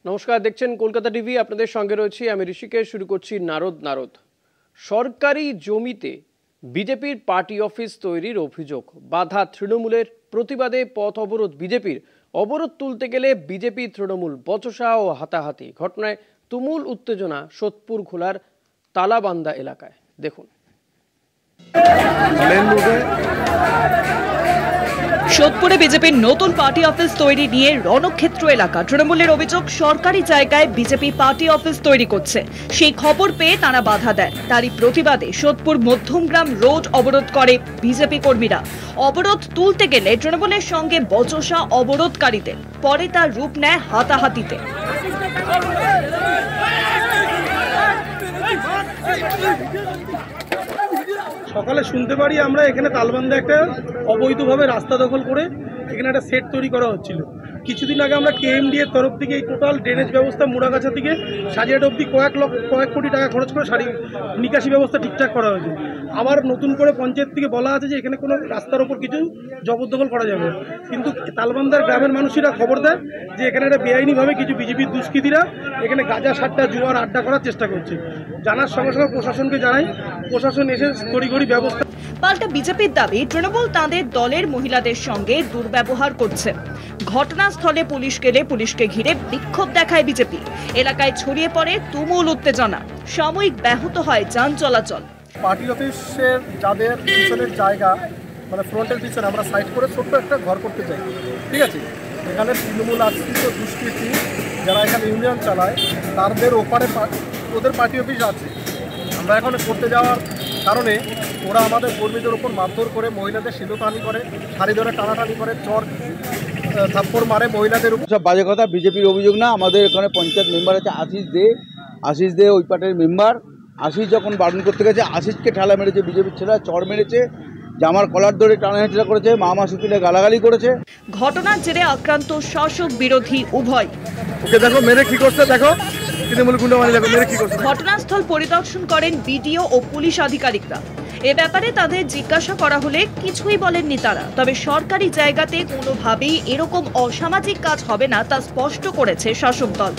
নমস্কার, দেখছেন কলকাতা টিভি। আপনাদের সঙ্গে রয়েছি আমি ঋষিকেশ। শুরু করছি নারদ। সরকারি জমিতে বিজেপির পার্টি অফিস তৈরির অভিযোগ, বাধা তৃণমূলের, প্রতিবাদে পথ অবরোধ বিজেপির। অবরোধ তুলতে গেলে বিজেপি তৃণমূল বচসা ও হাতাহাতি। ঘটনায় তুমুল উত্তেজনা সোদপুর খোলার তালাবান্দা এলাকায়। দেখুন। সোদপুরে বিজেপির নতুন পার্টি অফিস তৈরি নিয়ে রণক্ষেত্র এলাকা। তৃণমূলের অভিযোগ, সরকারি জায়গায় বিজেপি পার্টি অফিস তৈরি করছে। সেই খবর পেয়ে তারা বাধা দেন। তারই প্রতিবাদে সোদপুর মধ্যমগ্রাম রোড অবরোধ করে বিজেপি কর্মীরা। অবরোধ তুলতে গেলে তৃণমূলের সঙ্গে বচসা অবরোধকারীদের। পরে তার রূপ নেয় হাতাহাতিতে। সকালে শুনতে পারি আমরা এখানে তালবান্ধা একটা অবৈধভাবে রাস্তা দখল করে এখানে একটা সেট তৈরি করা হচ্ছিল। কিছুদিন আগে আমরা কেএমডি এর তরফ থেকে এই টোটাল ড্রেনেজ ব্যবস্থা মুড়াগাছা থেকে সাজিয়াট অব্দি কয়েক কোটি টাকা খরচ করে নিকাশি ব্যবস্থা ঠিকঠাক করা হয়েছে। আবার নতুন করে পঞ্চায়েত থেকে বলা আছে যে এখানে কোনো রাস্তার ওপর কিছু জবরদখল করা যাবে, কিন্তু তালবান্ধার গ্রামের মানুষেরা খবর দেয় যে এখানে একটা বেআইনিভাবে কিছু বিজেপির দুষ্কৃতীরা এখানে গাঁজা সাট্টা জুয়ার আড্ডা করার চেষ্টা করছে। জানার সঙ্গে সঙ্গে প্রশাসনকে জানাই, প্রশাসন এসে তড়িঘড়ি ব্যবস্থা। পাল্টা বিজেপির দাবি, তৃণমূল তাদের দলের মহিলাদের সঙ্গে দুর্ব্যবহার করছে। ঘটনাস্থলে পুলিশ গেলে পুলিশকে ঘিরে বিক্ষোভ দেখায় বিজেপি। এলাকায় ছড়িয়ে পড়ে তুমুল উত্তেজনা। সাময়িক ব্যাহত হয় যান চলাচল। পার্টি অফিসের যাদের পিছনের জায়গা, মানে ফ্রন্টের পিছনে আমরা সাইড করে ছোট্ট একটা ঘর করতে চাই, ঠিক আছে। এখানে তৃণমূল আশ্রিত দুষ্কৃতী যারা এখানে ইউনিয়ন চালায় তাদের ওপারে ওদের পার্টি অফিস আছে। আমরা এখন করতে যাওয়ার কারণে ওরা আমাদের কর্মীদের উপর মারধর করে, মহিলাদের সিঁদুরটানি করে, শাড়ি ধরে টানাটানি করে, চর থাপ্পড় মারে মহিলাদের উপর। সব বাজে কথা, বিজেপির অভিযোগ না। আমাদের এখানে পঞ্চায়েত মেম্বার আছে আশিস দে ওই পার্টির মেম্বার। আশিস যখন বারণ করতে গেছে, আশিসকে ঠেলা মেরেছে বিজেপির ছেলেরা, চর মেরেছে, জামার কলার ধরে টানাহেঁচড়া করেছে, মাসি তুলে গালাগালি করেছে। ঘটনার জেরে আক্রান্ত শাসক বিরোধী উভয়। ওকে দেখো মেরে কি করছে, দেখো তৃণমূল গুন্ডামানি, দেখো মেরে কি করছে। ঘটনাস্থল পরিদর্শন করেন বিডিও ও পুলিশ আধিকারিকরা। এ ব্যাপারে তাদের জিজ্ঞাসা করা হলে কিছুই বলেননি তারা। তবে সরকারি জায়গাতে কোনোভাবেই এরকম অসামাজিক কাজ হবে না তা স্পষ্ট করেছে শাসক দল।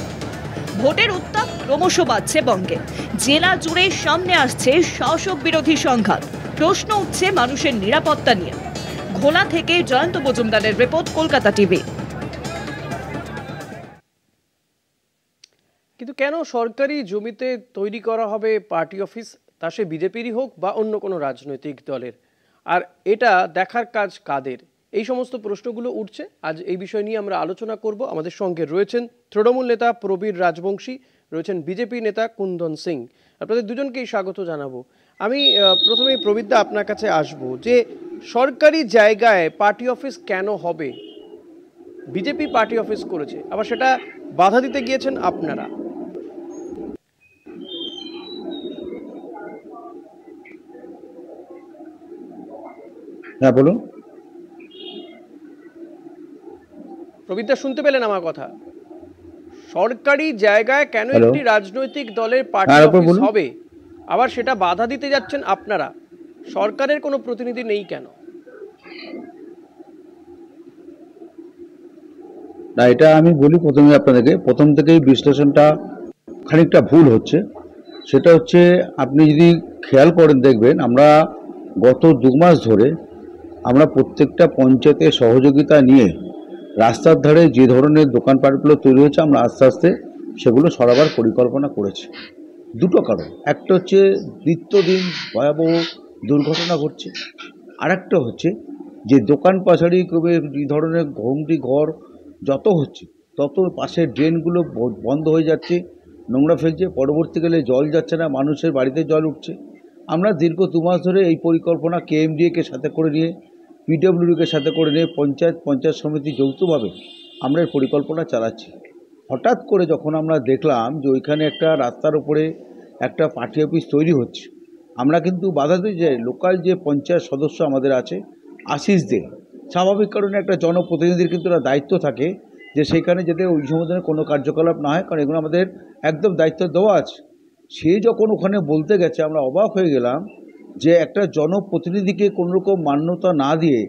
ভোটের উত্তাপ ক্রমশ বাড়ছে বঙ্গে। জেলা জুড়ে সামনে আসছে শাসক বিরোধী সংঘাত। প্রশ্ন উঠছে মানুষের নিরাপত্তা নিয়ে। ঘোলা থেকে জয়ন্ত মজুমদারের রিপোর্ট, কলকাতা টিভি। কিন্তু কেন সরকারি জমিতে তৈরি করা হবে পার্টি অফিস, তা সে বিজেপিরই হোক বা অন্য কোনো রাজনৈতিক দলের? আর এটা দেখার কাজ কাদের? এই সমস্ত প্রশ্নগুলো উঠছে। আজ এই বিষয় নিয়ে আমরা আলোচনা করব। আমাদের সঙ্গে রয়েছেন তৃণমূল নেতা প্রবীর রাজবংশী, রয়েছেন বিজেপি নেতা কুন্দন সিং। আপনাদের দুজনকেই স্বাগত জানাবো। আমি প্রথমেই প্রবীরদা আপনার কাছে আসবো, যে সরকারি জায়গায় পার্টি অফিস কেন হবে? বিজেপি পার্টি অফিস করেছে, আবার সেটা বাধা দিতে গিয়েছেন আপনারা। হ্যাঁ বলুন। প্রবীরদা শুনতে পেলেন আমার কথা? সরকারি জায়গায় কেন একটি রাজনৈতিক দলের পার্টি অফিস হবে, আবার সেটা বাধা দিতে যাচ্ছেন আপনারা? সরকারের কোনো প্রতিনিধি নেই কেন? না, এটা আমি বলি প্রথমে আপনাদেরকে, প্রথম থেকেই বিশ্লেষণটা খানিকটা ভুল হচ্ছে। সেটা হচ্ছে, আপনি যদি খেয়াল করেন দেখবেন, আমরা গত 2 মাস ধরে আমরা প্রত্যেকটা পঞ্চায়েতের সহযোগিতা নিয়ে রাস্তার ধারে যে ধরনের দোকানপাটগুলো তৈরি হচ্ছে, আমরা আস্তে আস্তে সেগুলো সরাবার পরিকল্পনা করেছি। দুটো কারণ, একটা হচ্ছে নিত্যদিন ভয়াবহ দুর্ঘটনা ঘটছে, আর একটা হচ্ছে যে দোকান পাশারি কবে এই ধরনের ঘুমটি ঘর যত হচ্ছে তত পাশের ড্রেনগুলো বন্ধ হয়ে যাচ্ছে, নোংরা ফেলছে, পরবর্তীকালে জল যাচ্ছে না, মানুষের বাড়িতে জল উঠছে। আমরা দীর্ঘ 2 মাস ধরে এই পরিকল্পনা কেএমডিএকে সাথে করে নিয়ে, পিডব্লিউডিকে সাথে করে নিয়ে, পঞ্চায়েত সমিতি যৌথভাবে আমরা এই পরিকল্পনা চালাচ্ছি। হঠাৎ করে যখন আমরা দেখলাম যে ওইখানে একটা রাস্তার উপরে একটা পার্টি অফিস তৈরি হচ্ছে, আমরা কিন্তু বাধা দিই। যে লোকাল যে পঞ্চায়েত সদস্য আমাদের আছে আশিস দে, স্বাভাবিক কারণে একটা জনপ্রতিনিধির কিন্তু একটা দায়িত্ব থাকে যে সেখানে যাতে ওই সময় কোনো কার্যকলাপ না হয়, কারণ এগুলো আমাদের একদম দায়িত্ব দেওয়া আছে। সে যখন ওখানে বলতে গেছে, আমরা অবাক হয়ে গেলাম যে একটা জনপ্রতিনিধিকে কোনোরকম মান্যতা না দিয়ে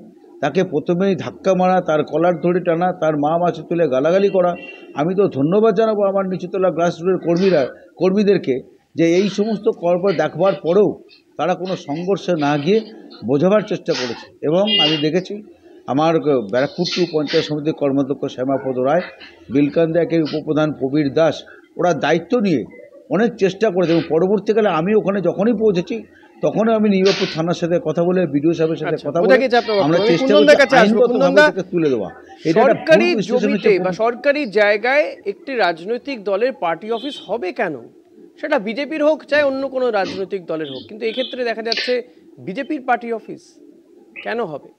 তাকে প্রথমেই ধাক্কা মারা, তার কলার ধরে টানা, তার মা মাছে তুলে গালাগালি করা। আমি তো ধন্যবাদ জানাবো আমার নিচুতলা গ্রাসরুটের কর্মীদেরকে যে এই সমস্ত কর্ম দেখবার পরেও তারা কোনো সংঘর্ষে না গিয়ে বোঝাবার চেষ্টা করেছে। এবং আমি দেখেছি আমার ব্যারাকপুর 2 পঞ্চায়েত সমিতির কর্মাধ্যক্ষ শ্যামাপদ রায়, বিলকান্দা একের উপপ্রধান প্রবীর দাস, ওরা দায়িত্ব নিয়ে অনেক চেষ্টা করেছে। এবং পরবর্তীকালে আমি ওখানে যখনই পৌঁছেছি তখনই আমি নিউইয়র্ক থানার সাথে কথা বলে বিডিও সাহেবের সাথে কথা বলে আমরা চেষ্টা করছি আইনগতভাবে তুলে দেওয়া। সরকারি জমিতে বা সরকারি জায়গায় একটি রাজনৈতিক দলের পার্টি অফিস হবে কেন? সেটা বিজেপির হোক চাই অন্য কোনো রাজনৈতিক দলের হোক, কিন্তু এক্ষেত্রে দেখা যাচ্ছে বিজেপির পার্টি অফিস কেন হবে?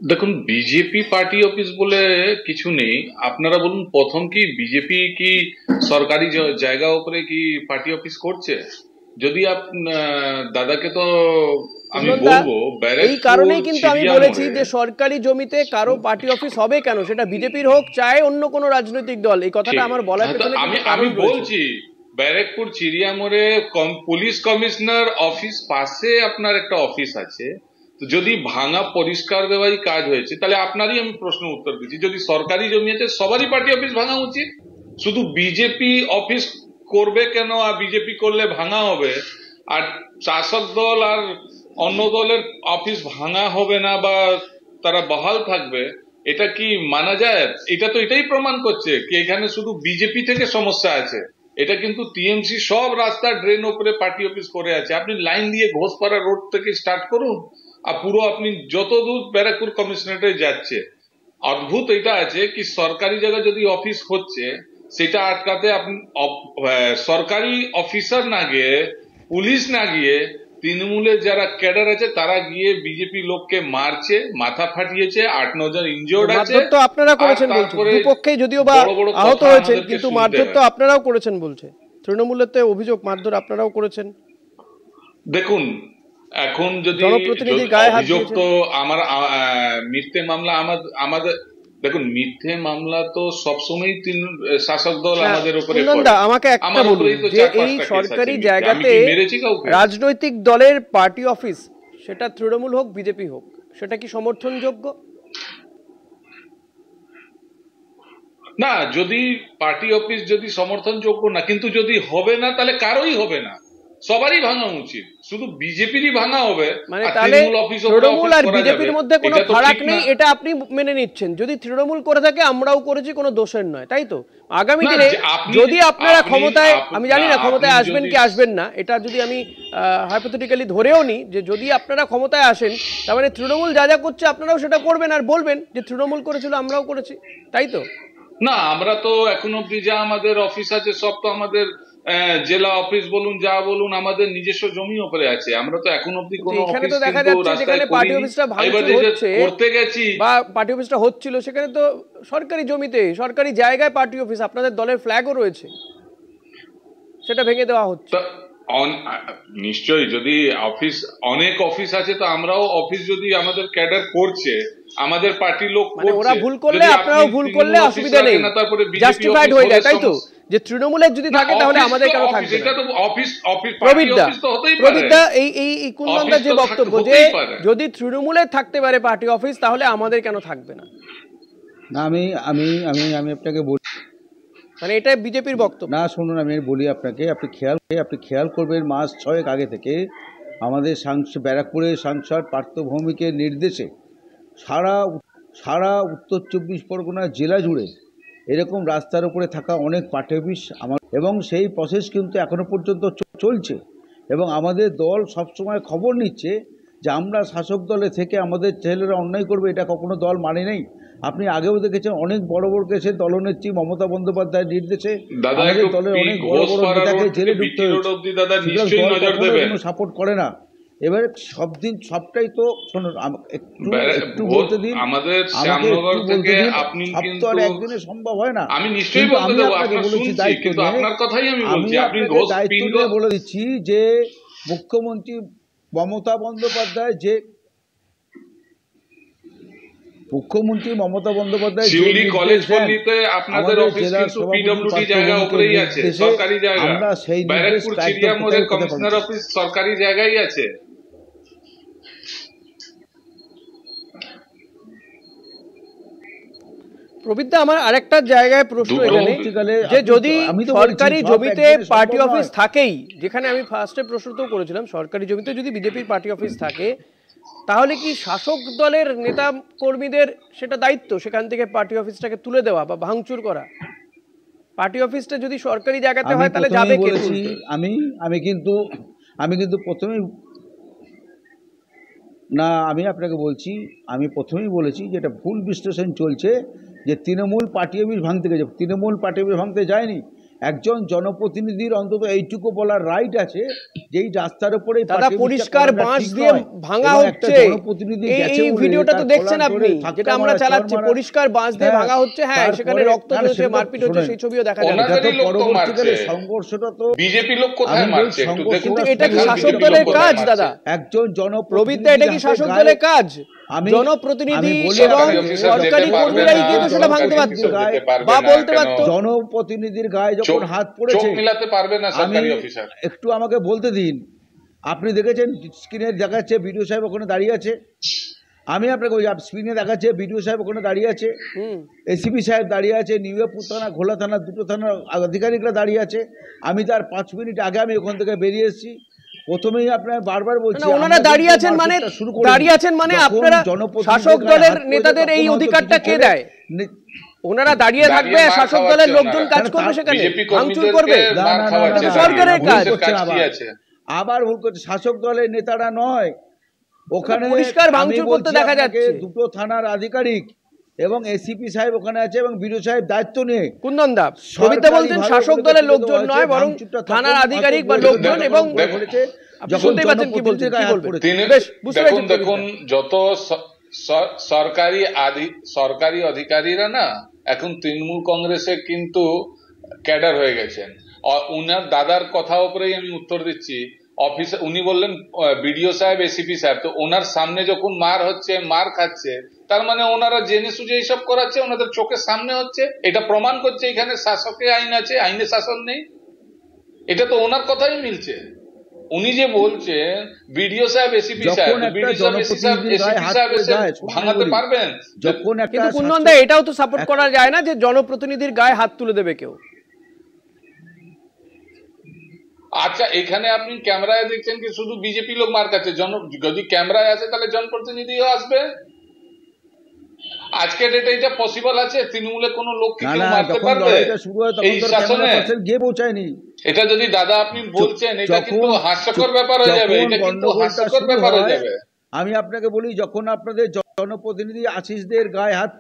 দেখুন, বিজেপি পার্টি অফিস বলে কিছু নেই। আপনারা বলুন, প্রথম কি বিজেপি কি সরকারি জায়গা উপরে কি পার্টি অফিস করছে? যদি দাদাকে তো আমি বলবো এই কারণেই কিন্তু আমি বলেছি যে সরকারি জমিতে কারো পার্টি অফিস হবে কেন, সেটা বিজেপির হোক চাই অন্য কোনো রাজনৈতিক দল। এই কথাটা আমার বলার পেছনে আমি বলছি, ব্যারাকপুর চিড়িয়ামোড়ে পুলিশ কমিশনার অফিস পাশে আপনার একটা অফিস আছে। তো যদি ভাঙা পরিষ্কার দেওয়াই কাজ হয়েছে, তাহলে আপনারই আমি প্রশ্ন উত্তর দিচ্ছি, যদি সরকারি জমি আছে সবারই পার্টি অফিস ভাঙা উচিত। শুধু বিজেপি অফিস করবে কেন, আর বিজেপি করলে ভাঙা হবে, আর শাসক দল আর অন্য দলের অফিস ভাঙা হবে না বা তারা বহাল থাকবে, এটা কি মানা যায়? এটা তো এটাই প্রমাণ করছে কি এখানে শুধু বিজেপি থেকে সমস্যা আছে। এটা কিন্তু টিএমসি সব রাস্তা ড্রেন উপরে পার্টি অফিস করে আছে। আপনি লাইন দিয়ে ঘোষপাড়া রোড থেকে স্টার্ট করুন, আর পুরো আপনি যত দূর ব্যারাকপুর কমিশনারেটে যাচ্ছে। অদ্ভুত এটা আছে কি সরকারি জায়গায় যদি অফিস হচ্ছে সেটা আটকাতে আপনি সরকারি অফিসার না গিয়ে, পুলিশ না গিয়ে, তৃণমূলের যারা ক্যাডার আছে তারা গিয়ে বিজেপি লোককে মারছে, মাথা ফাটিয়েছে, 8-9 জন ইনজিওর্ড আছে। মারধর তো আপনারা করেছেন বলছেন, দুপক্ষে যদিও বা আহত হয়েছেন, কিন্তু মারধর তো আপনারাও করেছেন বলছে তৃণমূলের তো অভিযোগ, মারধর আপনারাও করেছেন। দেখুন, এখন যদি অভিযোগ তো আমার মিথ্যে মামলা আমাদের, দেখুন মিথ্যে মামলা তো সবসময় শাসক দল আমাদের উপরে করে। আমাকে একটা বলুন যে এই সরকারি জায়গাতে রাজনৈতিক দলের পার্টি অফিস, সেটা তৃণমূল হোক বিজেপি হোক, সেটা কি সমর্থনযোগ্য? না, যদি পার্টি অফিস যদি সমর্থনযোগ্য না, কিন্তু যদি হবে না তাহলে কারোই হবে না, সবারই ভাঙা উচিত। শুধু বিজেপিরই ভাঙা হবে, মানে তাহলে তৃণমূল আর বিজেপির মধ্যে কোনো ফারাক নেই, এটা আপনি মেনে নিচ্ছেন? যদি তৃণমূল করে থাকে আমরাও করেছি, কোনো দোষের নয়, তাই তো? আগামী দিনে যদি আপনারা ক্ষমতায়, আমি জানি না ক্ষমতায় আসবেন কি আসবেন না, এটা যদি আমি হাইপোথেটিক্যালি ধরেও নিই যে যদি আপনারা ক্ষমতায় আসেন, তার মানে তৃণমূল যা যা করছে আপনারাও সেটা করবেন আর বলবেন যে তৃণমূল করেছিল আমরাও করেছি, তাই তো? না, আমরা তো এখন অব্দি যা আমাদের অফিস আছে সব তো আমাদের জেলা অফিস বলুন, যা বলুন, আমাদের নিজস্ব জমি উপরে আছে। আমরা তো এখন অব্দি কোনো অফিস কিন্তু রাস্তায় পার্টি অফিসটা করতে গেছি বা পার্টি অফিসটা হচ্ছিল, সেখানে তো সরকারি জমিতে সরকারি জায়গায় পার্টি অফিস, আপনাদের দলের ফ্ল্যাগও রয়েছে, সেটা ভেঙে দেওয়া হচ্ছে। নিশ্চয়ই, যদি অফিস অনেক অফিস আছে তো আমরাও অফিস যদি আমাদের ক্যাডার করছে, আমাদের পার্টির লোক করছে, ওরা ভুল করলে আপনারাও ভুল করলে অসুবিধা নেই, জাস্টিফাইড হয়ে যায়, তাই তো? যে তৃণমূলের যদি থাকে তাহলে আমাদের কেন থাকবে না? প্রবীরদা, এই কুন্দনদার যে বক্তব্য যে যদি তৃণমূলের থাকতে পারে পার্টি অফিস তাহলে আমাদের কেন থাকবে না? না, আমি আমি আমি আমি আপনাকে বলি, মানে এটা বিজেপির বক্তব্য না। শুনুন, আমি বলি আপনাকে, আপনি খেয়াল করবেন, মাস 6 আগে থেকে আমাদের ব্যারাকপুরের সাংসদ পার্থ ভৌমিকের নির্দেশে সারা উত্তর 24 পরগনা জেলা জুড়ে এরকম রাস্তার উপরে থাকা অনেক পার্টি অফিস এবং সেই প্রসেস কিন্তু এখনো পর্যন্ত চলছে। এবং আমাদের দল সবসময় খবর নিচ্ছে যে আমরা শাসক দলে থেকে আমাদের ছেলেরা অন্যায় করবে, এটা কখনো দল মানে নেই। আপনি আগেও দেখেছেন অনেক বড় বড় কেসে দলনেত্রী মমতা বন্দ্যোপাধ্যায়ের নির্দেশে আমাদের দলের অনেক বড় বড় নেতাকে জেলে ঢুকতে হয়েছে, সাপোর্ট করে না। এবারে সবটাই তো শুনুন, একটু বলতে দিন, আমাদের সব তো আর একদিনে সম্ভব হয় না। আমি নিশ্চয়ই বলতে দেব, আপনাকে বলেছি দায়িত্ব নিয়ে, আপনার কথাই আমি বলছি, আপনি দায়িত্ব নিয়ে বলে দিচ্ছি যে মুখ্যমন্ত্রী মমতা বন্দ্যোপাধ্যায় যে শিউলি কলেজ পল্লীতে আপনাদের অফিস কিন্তু পিডব্লিউডি জায়গা উপরেই আছে, সরকারি জায়গা। ব্যারাকপুর চিড়িয়ামোড়ের কমিশনার অফিস সরকারি জায়গায় আছে। প্রবীরদা, আমার আরেকটা জায়গায় প্রশ্ন এখানে, যে যদি সরকারি জমিতে পার্টি অফিস থাকেই, যেখানে আমি ফার্স্টে প্রশ্নটাও করেছিলাম, সরকারি জমিতে যদি বিজেপির পার্টি অফিস থাকে, তাহলে কি শাসক দলের নেতা কর্মীদের সেটা দায়িত্ব সেখান থেকে পার্টি অফিসটাকে তুলে দেওয়া বা ভাঙচুর করা? পার্টি অফিসটা যদি সরকারি জায়গাতে হয় তাহলে যাবে কে? আমি কিন্তু প্রথমেই না, আমি আপনাকে বলছি, আমি প্রথমেই বলেছি যে এটা ভুল বিশ্লেষণ চলছে, যে তৃণমূল পার্টি অফিস ভাঙতে গেছে। তৃণমূল পার্টি অফিস ভাঙতে যায়নি। একজন জনপ্রতিনিধির অন্তত এইটুকু বলার রাইট আছে যে এই রাস্তার উপরে দাদা পরিষ্কার বাঁশ দিয়ে ভাঙা হচ্ছে, এই ভিডিওটা তো দেখছেন আপনি, যেটা আমরা চালাচ্ছি, পরিষ্কার বাঁশ দিয়ে ভাঙা হচ্ছে। হ্যাঁ, সেখানে রক্ত ঝরছে, মারপিট হচ্ছে, সেই ছবিও দেখা যাচ্ছে। পরবর্তীকালে সংঘর্ষটা তো বিজেপি লোক কোথায় মারছে, কিন্তু এটা কি শাসক দলের কাজ দাদা? একজন জনপ্রতিনিধি, এটা কি শাসক দলের কাজ? জনপ্রতিনিধি এবং সরকারি কর্মীরাই কিন্তু সেটা ভাঙতে পারত বা বলতে পারত। জনপ্রতিনিধির গায়ে যখন হাত পড়েছে, মিলাতে পারবে না সরকারি অফিসার। একটু আমাকে বলতে দিন। আপনি দেখেছেন স্ক্রিনে দেখাচ্ছে বিডিও সাহেব ওখানে দাঁড়িয়ে আছে। আমি আপনাকে বলছি, স্ক্রিনে দেখাচ্ছে বিডিও সাহেব ওখানে দাঁড়িয়ে আছে, এসিপি সাহেব দাঁড়িয়ে আছে, নিউপুর থানা, ঘোলা থানা, দুটো থানার আধিকারিকরা দাঁড়িয়ে আছে। আমি তার 5 মিনিট আগে আমি ওখান থেকে বেরিয়ে এসেছি। প্রথমেই আপনার বারবার বলছি, ওনারা দাঁড়িয়ে আছেন মানে আপনারা শাসক দলের নেতাদের এই অধিকারটা কে দেয়? ওনারা দাঁড়িয়ে থাকবে, শাসক দলের লোকজন কাজ করবে, সেখানে ভাঙচুর করবে, সরকারের কাজ। আবার ভুল করছে, শাসক দলের নেতারা নয়, ওখানে পরিষ্কার ভাঙচুর করতে দেখা যাচ্ছে। দুটো থানার আধিকারিক এবং এসিপি সাহেব ওখানে আছে এবং বিডিও সাহেব দায়িত্ব নিয়ে। কুন্দনদা, প্রবীরদা বলছেন শাসক দলের লোকজন নয়, বরং থানার আধিকারিক বা লোকজন। এবং দেখুন, যত সরকারি অধিকারীরা না এখন তৃণমূল কংগ্রেসে কিন্তু ক্যাডার হয়ে গেছেন। উনার দাদার কথার উপরেই আমি উত্তর দিচ্ছি। অফিসে উনি বললেন বিডিও সাহেব, এসিপি সাহেব, তো ওনার সামনে যখন মার হচ্ছে, মার খাচ্ছে, তার মানে ওনারা জেনে সুঝে এইসব করাচ্ছে, ওনাদের চোখের সামনে হচ্ছে। এটা প্রমাণ করছে এখানে শাসকের আইন আছে, আইনে শাসন নেই। এটা তো ওনার কথাই মিলছে। উনি যে বলছেন বিডিও সাহেব, এসিপি সাহেব, ভাঙাতে পারবেন? কিন্তু কুন্দনদা, এটাও তো সাপোর্ট করা যায় না যে জনপ্রতিনিধির গায়ে হাত তুলে দেবে কেউ। আচ্ছা, এখানে আপনি ক্যামেরায় দেখছেন কি শুধু বিজেপি লোক মার কাছে? যদি ক্যামেরায় আসে তাহলে জনপ্রতিনিধিও আসবে। আজকে ডেটে এটা পসিবল আছে? তৃণমূলে কোনো লোক কি কেউ মারতে পারবে এই শাসনে? গিয়ে পৌঁছায়নি। এটা যদি দাদা আপনি বলছেন, এটা কিন্তু হাস্যকর ব্যাপার হয়ে যাবে। এটা কিন্তু হাস্যকর ব্যাপার হয়ে যাবে। আমি আপনাকে বলি, যখন আপনাদের জনপ্রতিনিধি আশিসদের গায়ে হাত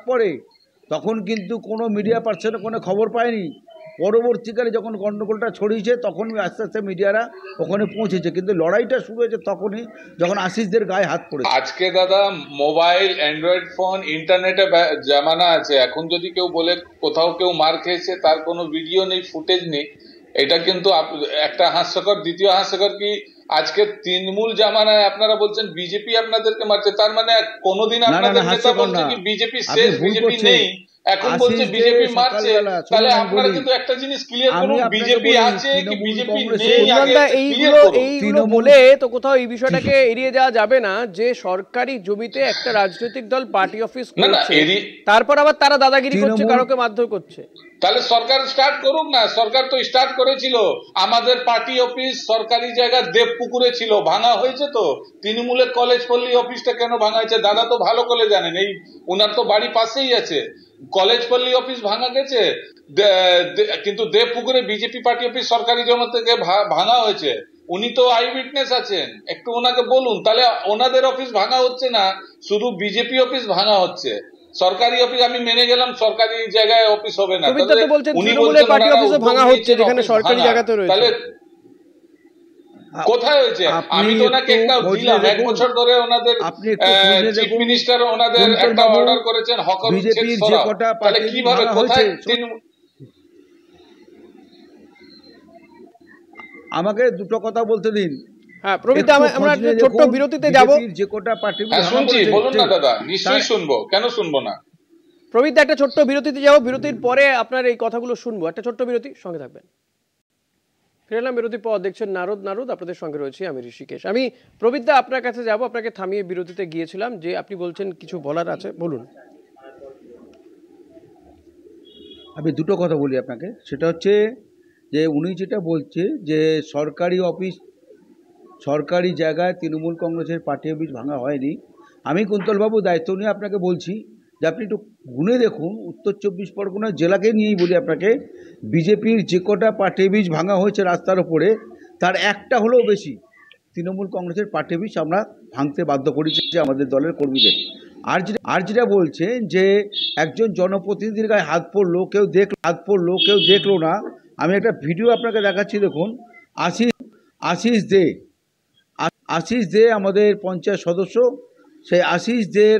পড়ে, তখন কিন্তু কোনো মিডিয়া পার্সনের কোনো খবর পায়নি। পরবর্তীকালে যখন গন্ডগোলটা ছড়িয়েছে, তখন আস্তে আস্তে মিডিয়ারা ওখানে পৌঁছেছে, কিন্তু লড়াইটা শুরু হয়েছে তখনই যখন আশিসদের গায়ে হাত পড়েছে। আজকে দাদা মোবাইল, অ্যান্ড্রয়েড ফোন, ইন্টারনেটে জামানা আছে। এখন যদি কেউ বলে কোথাও কেউ মার খেয়েছে, তার কোনো ভিডিও নেই, ফুটেজ নেই, এটা কিন্তু একটা হাস্যকর। দ্বিতীয় হাস্যকর কি, আজকে তৃণমূল জামানায় আপনারা বলছেন বিজেপি আপনাদেরকে মারছে, তার মানে কোনোদিন আপনাদের নেতা বলছে কি বিজেপি শেষ, বিজেপি নেই, এখন বলছে বিজেপি মারছে। তাহলে আপনারা কিন্তু একটা জিনিস ক্লিয়ার করুন, বিজেপি আছে কি বিজেপি নেই। এইগুলো বলে তো কোথাও এই বিষয়টাকে এড়িয়ে যাওয়া যাবে না যে সরকারি জমিতে একটা রাজনৈতিক দল পার্টি অফিস করছে, তারপর আবার তারা দাদাগিরি করছে, কারোকে মারধর করছে। তাহলে সরকার স্টার্ট করুক না। সরকার তো স্টার্ট করেছিল। আমাদের পার্টি অফিস সরকারি জায়গা দেবপুকুরে ছিল, ভাঙা হয়েছে। তো তৃণমূলের কলেজ পল্লী অফিসটা কেন ভাঙা হয়েছে দাদা তো ভালো করে জানেন। এই উনার তো বাড়ি পাশেই আছে। কলেজ পল্লী অফিস ভাঙা গেছে, কিন্তু দেবপুকুরে বিজেপি পার্টি অফিস সরকারি জমা থেকে ভাঙা হয়েছে। উনি তো আই উইটনেস আছেন, একটু ওনাকে বলুন। তাহলে ওনাদের অফিস ভাঙা হচ্ছে না, শুধু বিজেপি অফিস ভাঙা হচ্ছে। সরকারি অফিস আমি মেনে গেলাম, সরকারি জায়গায় অফিস হবে না। উনি বলছেন পার্টি অফিসও ভাঙা হচ্ছে যেখানে সরকারি জায়গাতে রয়েছে। তাহলে কোথায় হয়েছে? আমি তো ওনাকে একটা দিলাম, 1 বছর ধরে ওনাদের চিফ মিনিস্টার ওনাদের একটা অর্ডার করেছেন হকার উচ্ছেদ সরাও। তাহলে কিভাবে, কোথায়? আমাকে দুটো কথা বলতে দিন। হ্যাঁ প্রবীরদা, আমরা ছোট্ট বিরতিতে যাব। যে কোটা পার্টি শুনছি, বলুন না দাদা, নিশ্চয়ই শুনবো, কেন শুনবো না। প্রবীরদা, একটা ছোট্ট বিরতিতে যাব, বিরতির পরে আপনার এই কথাগুলো শুনবো। একটা ছোট্ট বিরতি, সঙ্গে থাকবেন। ফিরে এলাম বিরতি পর। দেখছেন নারদ, আপনাদের সঙ্গে রয়েছে আমি ঋষিকেশ। আমি প্রবীরদা আপনার কাছে যাব, আপনাকে থামিয়ে বিরতিতে গিয়েছিলাম, যে আপনি বলছেন কিছু বলার আছে, বলুন। আমি দুটো কথা বলি আপনাকে, সেটা হচ্ছে যে উনি যেটা বলছে যে সরকারি অফিস, সরকারি জায়গায় তৃণমূল কংগ্রেসের পার্টি অফিস ভাঙা হয়নি। আমি কুন্তলবাবু দায়িত্ব নিয়ে আপনাকে বলছি যে আপনি একটু গুনে দেখুন, উত্তর 24 পরগনা জেলাকে নিয়েই বলি আপনাকে, বিজেপির যে কটা পার্টি অফিস ভাঙা হয়েছে রাস্তার ওপরে, তার একটা হলেও বেশি তৃণমূল কংগ্রেসের পার্টি অফিস আমরা ভাঙতে বাধ্য করেছি আমাদের দলের কর্মীদের। আর যেটা বলছেন যে একজন জনপ্রতিনিধির গায়ে হাত পড়লো, কেউ দেখলো না, আমি একটা ভিডিও আপনাকে দেখাচ্ছি, দেখুন। আশিস দে আমাদের পঞ্চায়েত সদস্য, সেই আশিস দের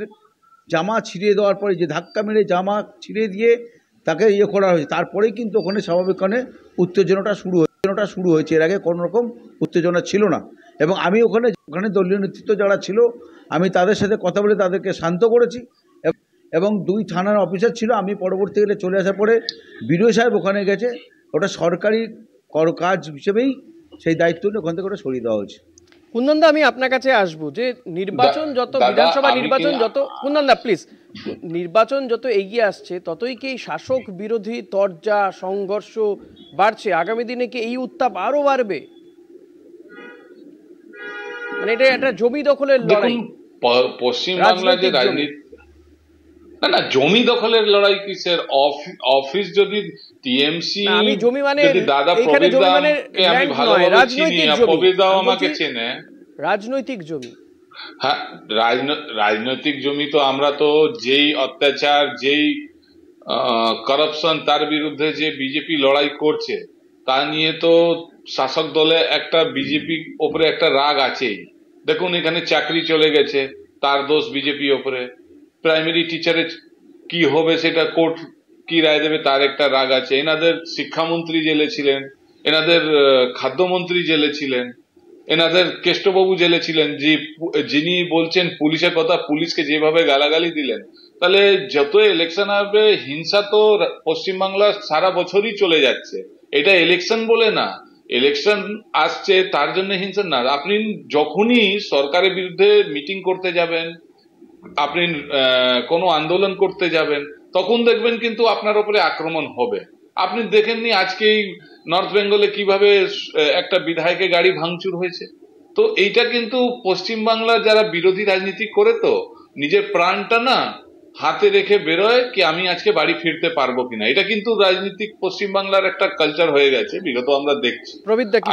জামা ছিঁড়ে দেওয়ার পরে, যে ধাক্কা মেরে জামা ছিঁড়ে দিয়ে তাকে ইয়ে করা হয়েছে, তারপরেই কিন্তু ওখানে স্বাভাবিকভাবে উত্তেজনাটা শুরু হয়েছে। এর আগে কোনো রকম উত্তেজনা ছিল না। এবং আমি ওখানে দলীয় নেতৃত্ব যারা ছিল, আমি তাদের সাথে কথা বলে তাদেরকে শান্ত করেছি, এবং 2 থানার অফিসার ছিল। আমি পরবর্তীকালে চলে আসার পরে বিডিও সাহেব ওখানে গেছে, ওটা সরকারি কাজ হিসেবেই সেই দায়িত্ব নিয়ে ওখান থেকে ওটা সরিয়ে দেওয়া হয়েছে। কুন্দনদা, আমি আপনার কাছে আসবো যে নির্বাচন যত, বিধানসভা নির্বাচন যত, কুন্দনদা প্লিজ, নির্বাচন যত এগিয়ে আসছে ততই কি শাসক বিরোধী তরজা সংঘর্ষ বাড়ছে? আগামী দিনে কি এই উত্তাপ আরো বাড়বে? মানে এটা একটা জমি দখলের লড়াই। পশ্চিম বাংলার যে রাজনীতি, না জমি দখলের লড়াই কিসের? অফিস যদি টিএমসি, আমি জমি মানে দাদা প্রবীরদাকে আমি ভালোভাবে চিনি, প্রবীরদাও আমাকে চেনে, রাজনৈতিক জমি। হ্যাঁ, রাজনৈতিক জমি তো আমরা তো যেই অত্যাচার, যেই করাপশন, তার বিরুদ্ধে যে বিজেপি লড়াই করছে, তা নিয়ে তো শাসক দলে একটা বিজেপি ওপরে একটা রাগ আছেই। দেখুন এখানে চাকরি চলে গেছে, তার দোষ বিজেপি ওপরে। প্রাইমারি টিচারের কি হবে সেটা কোর্ট কি রায় দেবে, তার একটা রাগ আছে। এনাদের শিক্ষামন্ত্রী জেলে ছিলেন, এনাদের খাদ্যমন্ত্রী জেলে ছিলেন, এনাদের কেষ্টবাবু জেলে ছিলেন, যিনি বলছেন পুলিশের কথা, পুলিশকে যেভাবে গালাগালি দিলেন। তাহলে যত ইলেকশন আসবে, হিংসা তো পশ্চিমবাংলা সারা বছরই চলে যাচ্ছে। এটা ইলেকশন বলে না, ইলেকশন আসছে তার জন্য হিংসা না। আপনি যখনই সরকারের বিরুদ্ধে মিটিং করতে যাবেন, আপনি কোনো আন্দোলন করতে যাবেন, তখন দেখবেন কিন্তু আপনার উপরে আক্রমণ হবে। আপনি দেখেননি আজকেই নর্থ বেঙ্গলে কিভাবে একটা বিধায়কের গাড়ি ভাঙচুর হয়েছে? তো এইটা কিন্তু পশ্চিমবাংলার যারা বিরোধী রাজনীতি করে, তো নিজের প্রাণটা না হাতে রেখে বেরোয় কি আমি আজকে বাড়ি ফিরতে পারবো কিনা। এটা কিন্তু রাজনীতিক পশ্চিমবাংলার একটা কালচার হয়ে গেছে, বিগত আমরা দেখছি।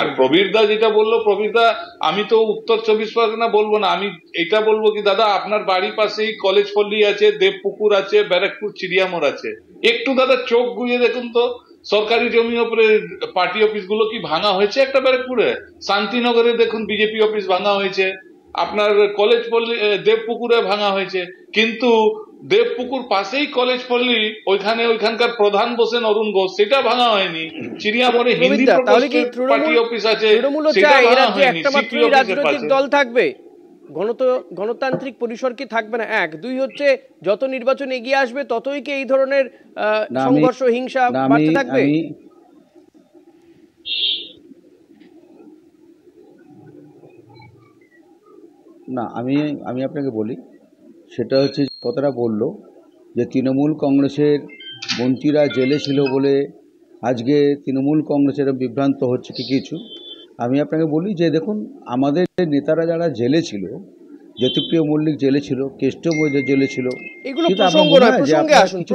আর প্রবীরদা যেটা বললো, প্রবীরদা, আমি তো উত্তর 24 পরগনা বলবো না, আমি এটা বলবো কি দাদা, আপনার বাড়ির পাশেই কলেজ পল্লী আছে, দেবপুকুর আছে, ব্যারাকপুর চিড়িয়ামোড় আছে। একটু দাদা চোখ গুঁজে দেখুন তো, সরকারি জমি উপরে পার্টি অফিস গুলো কি ভাঙা হয়েছে একটা ব্যারাকপুরে? শান্তিনগরে দেখুন বিজেপি অফিস ভাঙা হয়েছে, আপনার কলেজ পল্লী দেবপুকুরে ভাঙা হয়েছে, কিন্তু দেবপুকুর পাশেই কলেজ পল্লী, ওইখানকার প্রধান বসেন অরুণ ঘোষ, সেটা ভাঙা হয়নি। চিড়িয়ামোড়ে হিন্দি পার্টি অফিস আছে, সেটা ভাঙা হয়নি। রাজনৈতিক দল থাকবে, গণতান্ত্রিক পরিসর কি থাকবে না? 1, 2 হচ্ছে যত নির্বাচন এগিয়ে আসবে ততই কি এই ধরনের সংঘর্ষ, হিংসা বাড়তে থাকবে? না, আমি আপনাকে বলি, সেটা হচ্ছে কথাটা বললো যে তৃণমূল কংগ্রেসের মন্ত্রীরা জেলে ছিল বলে আজকে তৃণমূল কংগ্রেসের বিভ্রান্ত হচ্ছে কি কিছু। আমি আপনাকে বলি যে দেখুন, আমাদের নেতারা যারা জেলে ছিল, জ্যোতিপ্রিয় মল্লিক জেলে ছিল, কেষ্ট জেলে ছিল,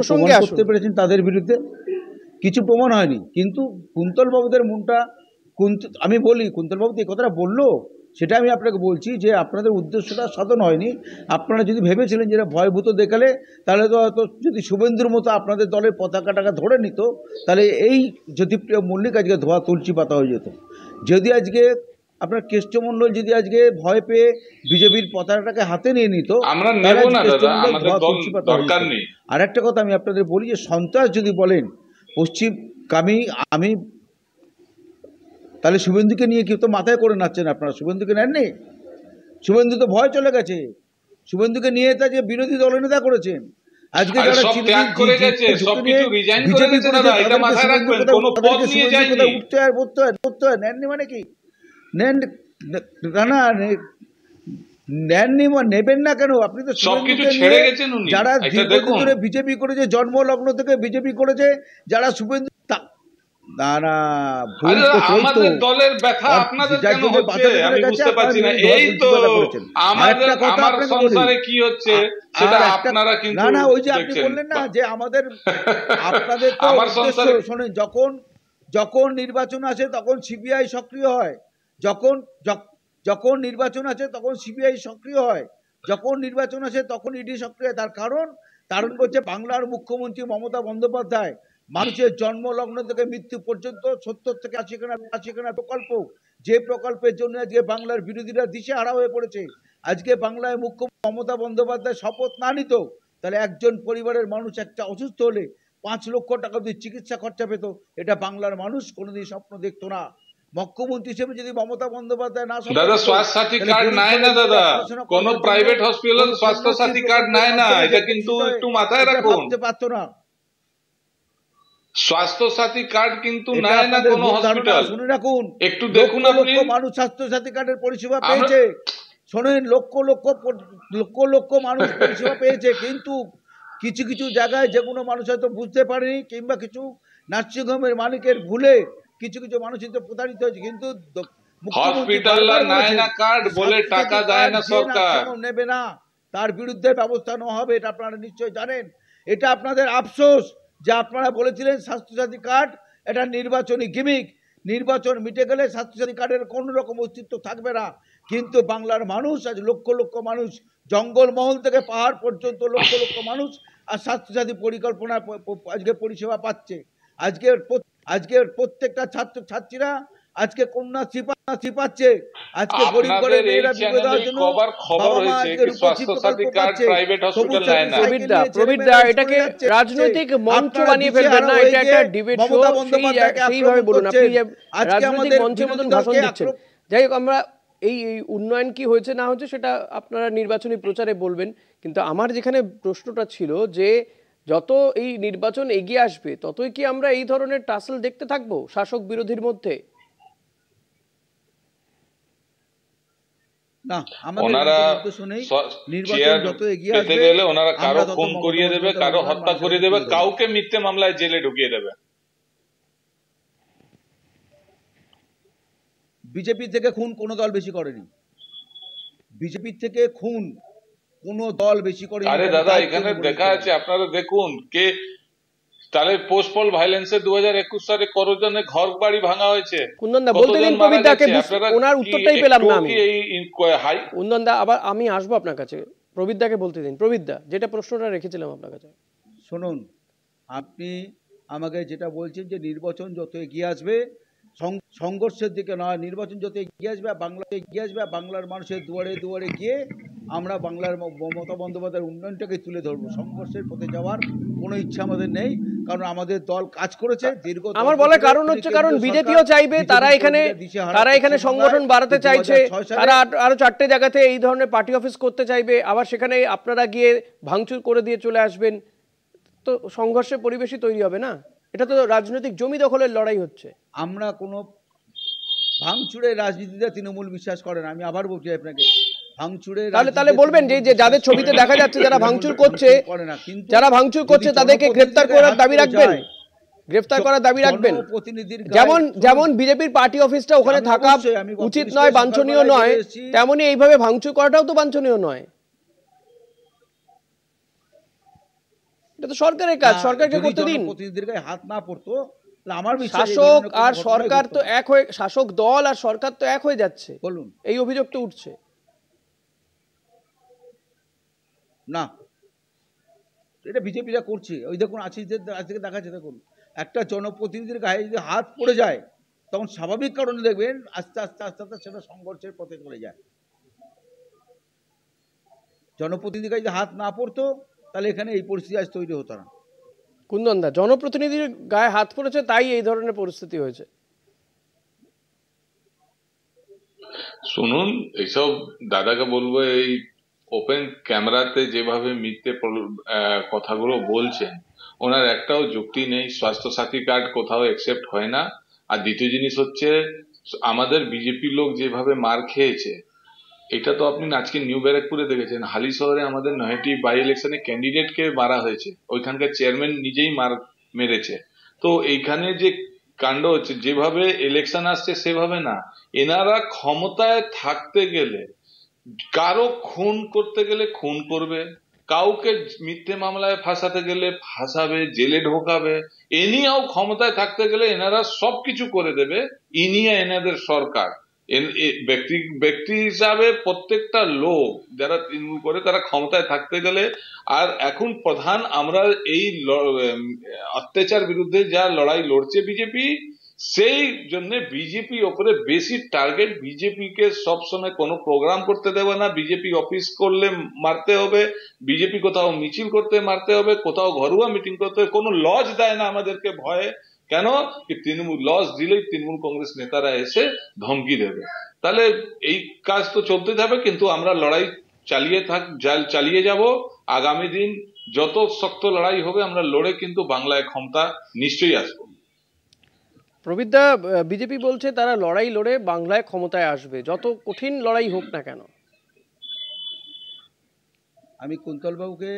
প্রমাণ করতে পেরেছেন তাদের বিরুদ্ধে? কিছু প্রমাণ হয়নি। কিন্তু কুন্তলবাবুদের মনটা, আমি বলি কুন্তলবাবু এই কথাটা বললো, সেটা আমি আপনাকে বলছি যে আপনাদের উদ্দেশ্যটা সাধন হয়নি। আপনারা যদি ভেবেছিলেন যেটা ভয়ভূত দেখালে, তাহলে তো হয়তো যদি শুভেন্দুর মতো আপনাদের দলের পতাকাটাকে ধরে নিত, তাহলে এই জ্যোতিপ্রিয় মল্লিক আজকে ধোয়া তুলসী পাতা হয়ে যেত। যদি আজকে আপনার কেষ্টমণ্ডল যদি আজকে ভয় পেয়ে বিজেপির পতাকাটাকে হাতে নিয়ে নিত, আর একটা কথা আমি আপনাদের বলি যে সন্ত্রাস যদি বলেন পশ্চিমগামী, আমি তাহলে শুভেন্দুকে নিয়ে কেউ তো মাথায় করে নাচছেন আপনারা। শুভেন্দুকে নেননি, শুভেন্দু তো ভয় চলে গেছে। শুভেন্দুকে নিয়ে তা যে বিরোধী দলনেতা করেছেন, আজকে যারা উঠতে আর বলতে হয় করতে হয়। নেননি মানে কি? নেন না, না নেননি নেবেন না কেন? আপনি তো সবকিছু শুভেন্দুকে ছেড়ে নিয়ে, গেছেন উনি, যারা এটা দীর্ঘদিন দেখুন। ধরে বিজেপি করেছে, জন্মলগ্ন থেকে বিজেপি করেছে, যারা শুভেন্দু না না ভুল আরে করছে। এই তো আমাদের দলের ব্যথা আপনাদের যার কেন জন্য হচ্ছে বাঁচাতে আমি গেছে বুঝতে আপনারা পারছি না। এই তো ভুলচিন্তা করেছেন। আমাদের আরেকটা কথা আমার আপনাকে বলি, সংসারে কি হচ্ছে সেটা আর একটা আপনারা না কিন্তু না ওই যে আপনি দেখছেন। বললেন না যে আমাদের, আপনাদের তো আমার উদ্দেশ্য সংসারে শোনেন, যখন যখন নির্বাচন আসে তখন সিবিআই সক্রিয় হয়, যখন যখন নির্বাচন আছে তখন সিবিআই সক্রিয় হয়, যখন নির্বাচন আসে তখন ইডি সক্রিয় হয়। তার কারণ হচ্ছে বাংলার মুখ্যমন্ত্রী মমতা বন্দ্যোপাধ্যায় মানুষের জন্মলগ্ন থেকে মৃত্যু পর্যন্ত 70 থেকে 80খানা প্রকল্প, যে প্রকল্পের জন্য আজকে বাংলার বিরোধীরা দিশেহারা হয়ে পড়েছে। আজকে বাংলায় মুখ্যমন্ত্রী মমতা বন্দ্যোপাধ্যায় শপথ না নিত, তাহলে একজন পরিবারের মানুষ একটা অসুস্থ হলে 5 লক্ষ টাকা অবধি চিকিৎসা খরচা পেত। এটা বাংলার মানুষ কোনোদিন স্বপ্ন দেখতো না। মুখ্যমন্ত্রী হিসেবে যদি মমতা বন্দ্যোপাধ্যায় না দাদা স্বাস্থ্য সাথী কার্ড নেয় না দাদা, কোন প্রাইভেট হসপিটাল স্বাস্থ্য সাথী কার্ড নেয় না, এটা কিন্তু একটু মাথায় রাখুন। পারতো না, স্বাস্থ্য সাথী কার্ড কিন্তু নেয় না কোন হসপিটাল। শুনে রাখুন, একটু দেখুন আপনি, মানুষ স্বাস্থ্য সাথী কার্ডের পরিষেবা পেয়েছে। শোনেন, লক্ষ লক্ষ মানুষ পরিষেবা পেয়েছে, কিন্তু কিছু কিছু জায়গায় যেগুলো মানুষ হয়তো বুঝতে পারেনি, কিংবা কিছু নার্সিংহোমের মালিকের ভুলে কিছু কিছু মানুষ কিন্তু প্রতারিত হয়েছে। কিন্তু হসপিটাল নেয় না কার্ড বলে টাকা দেয় না সরকার, নেবে না, তার বিরুদ্ধে ব্যবস্থা নেওয়া হবে, এটা আপনারা নিশ্চয়ই জানেন। এটা আপনাদের আফসোস যে আপনারা বলেছিলেন স্বাস্থ্যসাথী কার্ড এটা নির্বাচনী গিমিক, নির্বাচন মিটে গেলে স্বাস্থ্যসাথী কার্ডের কোনো রকম অস্তিত্ব থাকবে না। কিন্তু বাংলার মানুষ, আজ লক্ষ লক্ষ মানুষ, জঙ্গলমহল থেকে পাহাড় পর্যন্ত লক্ষ লক্ষ মানুষ আর স্বাস্থ্যসাথী পরিকল্পনা আজকে পরিষেবা পাচ্ছে। আজকের প্রত্যেকটা ছাত্রীরা আজকে কন্যাশ্রী পাচ্ছে, আজকে গরিব ঘরের মেয়েরা বিয়ে দেওয়ার জন্য বাবা মা আজকে রূপশ্রী প্রকল্প পাচ্ছে। প্রবীর দা, এটাকে রাজনৈতিক মঞ্চ বানিয়ে ফেলবেন না, এটা একটা ডিবেট শো, সেইভাবে বলুন। আপনি যে রাজনৈতিক মঞ্চের মতন ভাষণ দিচ্ছেন। যাই হোক, আমরা এই উন্নয়ন কি হয়েছে না হয়েছে সেটা আপনারা নির্বাচনী প্রচারে বলবেন, কিন্তু আমার যেখানে প্রশ্নটা ছিল যে যত এই নির্বাচন এগিয়ে আসবে ততই কি আমরা এই ধরনের টাসল দেখতে থাকবো শাসক বিরোধীর মধ্যে? না, আমাদের নির্বাচন যত এগিয়ে আসবে গেলে ওনারা কারো খুন করিয়ে দেবে, কারো হত্যা করিয়ে দেবে, কাউকে মিথ্যে মামলায় জেলে ঢুকিয়ে দেবে। বিজেপি থেকে খুন কোনো দল বেশি করেনি, বিজেপি থেকে খুন কোনো দল বেশি করেনি। আরে দাদা, এখানে দেখা আছে, আপনারা দেখুন কে তাহলে পোস্টপল ভাইলেন্সে 2021 সালে করজনে ঘর বাড়ি ভাঙা হয়েছে। কুন্দনদা বলতে দিন প্রবীরদাকে, ওনার উত্তরটাই পেলাম না আমি। কুন্দনদা, আবার আমি আসবো আপনার কাছে, প্রবীরদাকে বলতে দিন। প্রবীরদা, যেটা প্রশ্নটা রেখেছিলাম আপনার কাছে, শুনুন, আপনি আমাকে যেটা বলছেন যে নির্বাচন যত এগিয়ে আসবে সংঘর্ষের দিকে নয়, নির্বাচন যত এগিয়ে আসবে বাংলাতে এগিয়ে আসবে, বাংলার মানুষের দুয়ারে দুয়ারে গিয়ে আমরা বাংলার মমতা বন্দ্যোপাধ্যায়ের উন্নয়নটাকে তুলে ধরবো। সংঘর্ষের পথে যাওয়ার কোনো ইচ্ছা আমাদের নেই, কারণ আমাদের দল কাজ করেছে দীর্ঘ। আমার বলার কারণ হচ্ছে, কারণ বিজেপিও চাইবে, তারা এখানে সংগঠন বাড়াতে চাইছে, তারা আরো 4টে জায়গাতে এই ধরনের পার্টি অফিস করতে চাইবে, আবার সেখানে আপনারা গিয়ে ভাঙচুর করে দিয়ে চলে আসবেন, তো সংঘর্ষের পরিবেশই তৈরি হবে না? এটা তো রাজনৈতিক জমি দখলের লড়াই হচ্ছে। আমরা কোনো ভাঙচুরের রাজনীতিতে তৃণমূল বিশ্বাস করে না, আমি আবার বলছি আপনাকে। তাহলে বলবেন যে যাদের ছবিতে দেখা যাচ্ছে যারা ভাঙচুর করছে তাদেরকে গ্রেফতার করার দাবি রাখবেন, যেমন বিজেপির পার্টি অফিসটা ওখানে থাকা উচিত নয়, বাঞ্ছনীয় নয়, তেমনি এইভাবে ভাঙচুর করাটাও তো বাঞ্ছনীয় নয়। এটা তো সরকারের কাজ, সরকারকে করতে দিন। প্রতিনিধির গায়ে হাত না পড়তো, আমার শাসক আর সরকার তো এক হয়ে, শাসক দল আর সরকার তো এক হয়ে যাচ্ছে, বলুন, এই অভিযোগ তো উঠছে না? এটা বিজেপিরা করছে, ওই দেখুন আজকে দেখাচ্ছে, দেখুন একটা জনপ্রতিনিধির গায়ে যদি হাত পড়ে যায় তখন স্বাভাবিক কারণে দেখবেন আস্তে আস্তে আস্তে আস্তে সেটা সংঘর্ষের পথে চলে যায়। জনপ্রতিনিধির গায়ে যদি হাত না পড়তো তাহলে এখানে এই পরিস্থিতি আজ তৈরি হতো না। কুন্দনদা, জনপ্রতিনিধির গায়ে হাত পড়েছে তাই এই ধরনের পরিস্থিতি হয়েছে। শুনুন, এইসব দাদাকে বলবো, এই ওপেন ক্যামেরাতে যেভাবে মিথ্যে কথাগুলো বলছেন, ওনার একটাও যুক্তি নেই। স্বাস্থ্য সাথী কার্ড কোথাও অ্যাকসেপ্ট হয় না। আর দ্বিতীয় জিনিস হচ্ছে, আমাদের বিজেপি লোক যেভাবে মার খেয়েছে, এটা তো আপনি আজকে নিউ ব্যারাকপুরে দেখেছেন। হালি শহরে আমাদের নয়টি বাই ইলেকশনে ক্যান্ডিডেটকে মারা হয়েছে, ওইখানকার চেয়ারম্যান নিজেই মেরেছে। তো এইখানে যে কাণ্ড হচ্ছে, যেভাবে ইলেকশন আসছে সেভাবে না। এনারা ক্ষমতায় থাকতে গেলে কারো খুন করতে গেলে খুন করবে, কাউকে মিথ্যে মামলায় ফাঁসাতে গেলে ফাঁসাবে, জেলে ঢোকাবে। এনিয়াও ক্ষমতায় থাকতে গেলে এনারা সবকিছু করে দেবে। ইনিয়া এনাদের সরকার ব্যক্তি হিসাবে প্রত্যেকটা লোক যারা তৃণমূল করে তারা ক্ষমতায় থাকতে গেলে, আর এখন প্রধান আমরা এই অত্যাচার বিরুদ্ধে যা লড়াই লড়ছে বিজেপি, সেই জন্য বিজেপি ওপরে বেশি টার্গেট। বিজেপি কে সবসময় কোনো প্রোগ্রাম করতে দেবে না, বিজেপি অফিস করলে মারতে হবে, বিজেপি কোথাও মিছিল করতে মারতে হবে, কোথাও ঘরোয়া মিটিং করতে হবে। কোনো লজ দেয় না আমাদেরকে ভয়ে, কেন কি তৃণমূল লজ দিলেই তৃণমূল কংগ্রেস নেতারা এসে ধমকি দেবে। তাহলে এই কাজ তো চলতে যাবে, কিন্তু আমরা লড়াই চালিয়ে যাব। আগামী দিন যত শক্ত লড়াই হবে আমরা লড়ে কিন্তু বাংলায় ক্ষমতা নিশ্চয়ই আসবো। প্রবীরদা, বিজেপি বলছে তারা লড়াই লড়ে বাংলায় ক্ষমতায় আসবে, যত কঠিন লড়াই হোক না কেন। আমি কুন্তলবাবুকে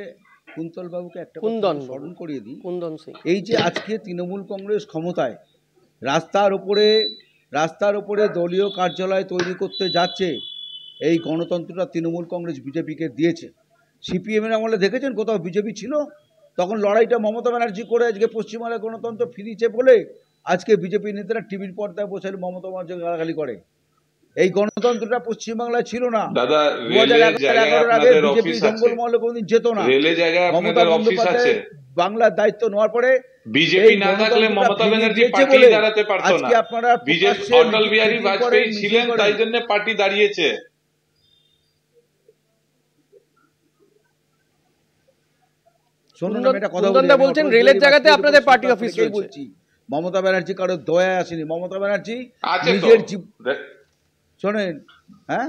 একটা কুন্দন স্মরণ করিয়ে দিই। কুন্দন সিং, এই যে আজকে তৃণমূল কংগ্রেস ক্ষমতায় রাস্তার উপরে দলীয় কার্যালয় তৈরি করতে যাচ্ছে, এই গণতন্ত্রটা তৃণমূল কংগ্রেস বিজেপিকে দিয়েছে। সিপিএমের আমলে দেখেছেন কোথাও বিজেপি ছিল? তখন লড়াইটা মমতা ব্যানার্জি করে আজকে পশ্চিমবাংলায় গণতন্ত্র ফিরিয়েছে বলে আজকে বিজেপি নেতারা টিভির পর্দায় বসে মমতা ব্যানার্জি গালাগালি করে। এই গণতন্ত্রটা পশ্চিমবাংলায় ছিল না। দাদা, 2011 আগে বিজেপি জঙ্গলমহলে কোনোদিন যেত না। মমতা বন্দ্যোপাধ্যায় বাংলার দায়িত্ব নেওয়ার পরে বিজেপি না থাকলে মমতা ব্যানার্জি পার্টি দাঁড়াতে পারতো না। বিজেপি অটল বিহারী বাজপেয়ী ছিলেন, তাই জন্য পার্টি দাঁড়িয়েছে। বলছেন রেলের জায়গাতে আপনাদের পার্টি অফিস রয়েছে। মমতা ব্যানার্জি কারো দয়া আসেনি। মমতা ব্যানার্জি নিজের শোনেন, হ্যাঁ,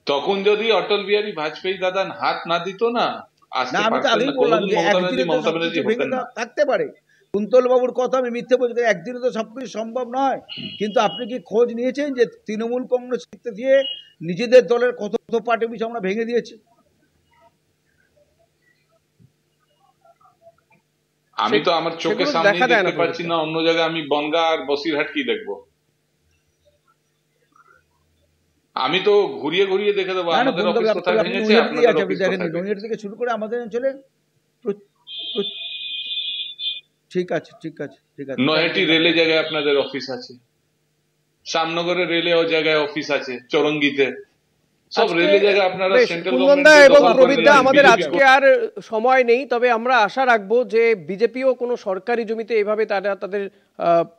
তখন যদি অটল বিহারী বাজপেয়ী দাদা হাত না দিত না, আমি তো আগেই বললাম যে একদিনে থাকতে পারে। কুন্তল বাবুর কথা আমি মিথ্যে বলছি, একদিনে তো সবকিছু সম্ভব নয়। কিন্তু আপনি কি খোঁজ নিয়েছেন যে তৃণমূল কংগ্রেস দিয়ে নিজেদের দলের কত পার্টি অফিস আমরা ভেঙে দিয়েছি? আমি তো আমার চোখের সামনে দেখতে পাচ্ছি না, অন্য জায়গায় আমি বনগাঁ আর বসিরহাট কি দেখবো? আমি তো ঘুরিয়ে ঘুরিয়ে দেখে দেবো আমাদের অফিস কোথায় ভেঙেছে, আপনাদের অফিস কোথায়। নৈহাটি থেকে শুরু করে আমাদের অঞ্চলে ঠিক আছে। নৈহাটি রেলে জায়গায় আপনাদের অফিস আছে, শ্যামনগরে রেলে ও জায়গায় অফিস আছে, চৌরঙ্গিতে সব রেলে জায়গায় আপনারা সেন্ট্রাল গভর্নমেন্ট এবং প্রবীরদা, আমাদের আজকে আর সময় নেই, তবে আমরা আশা রাখবো যে বিজেপিও কোনো সরকারি জমিতে এভাবে তারা তাদের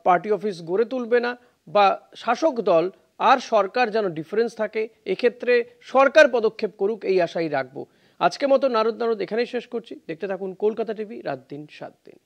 পার্টি অফিস গড়ে তুলবে না, বা শাসক দল আর সরকার যেন ডিফারেন্স থাকে, এক্ষেত্রে সরকার পদক্ষেপ করুক, এই আশাই রাখবো। আজকে মতো নারদ এখানেই শেষ করছি। দেখতে থাকুন কলকাতা টিভি, রাত দিন 7 দিন।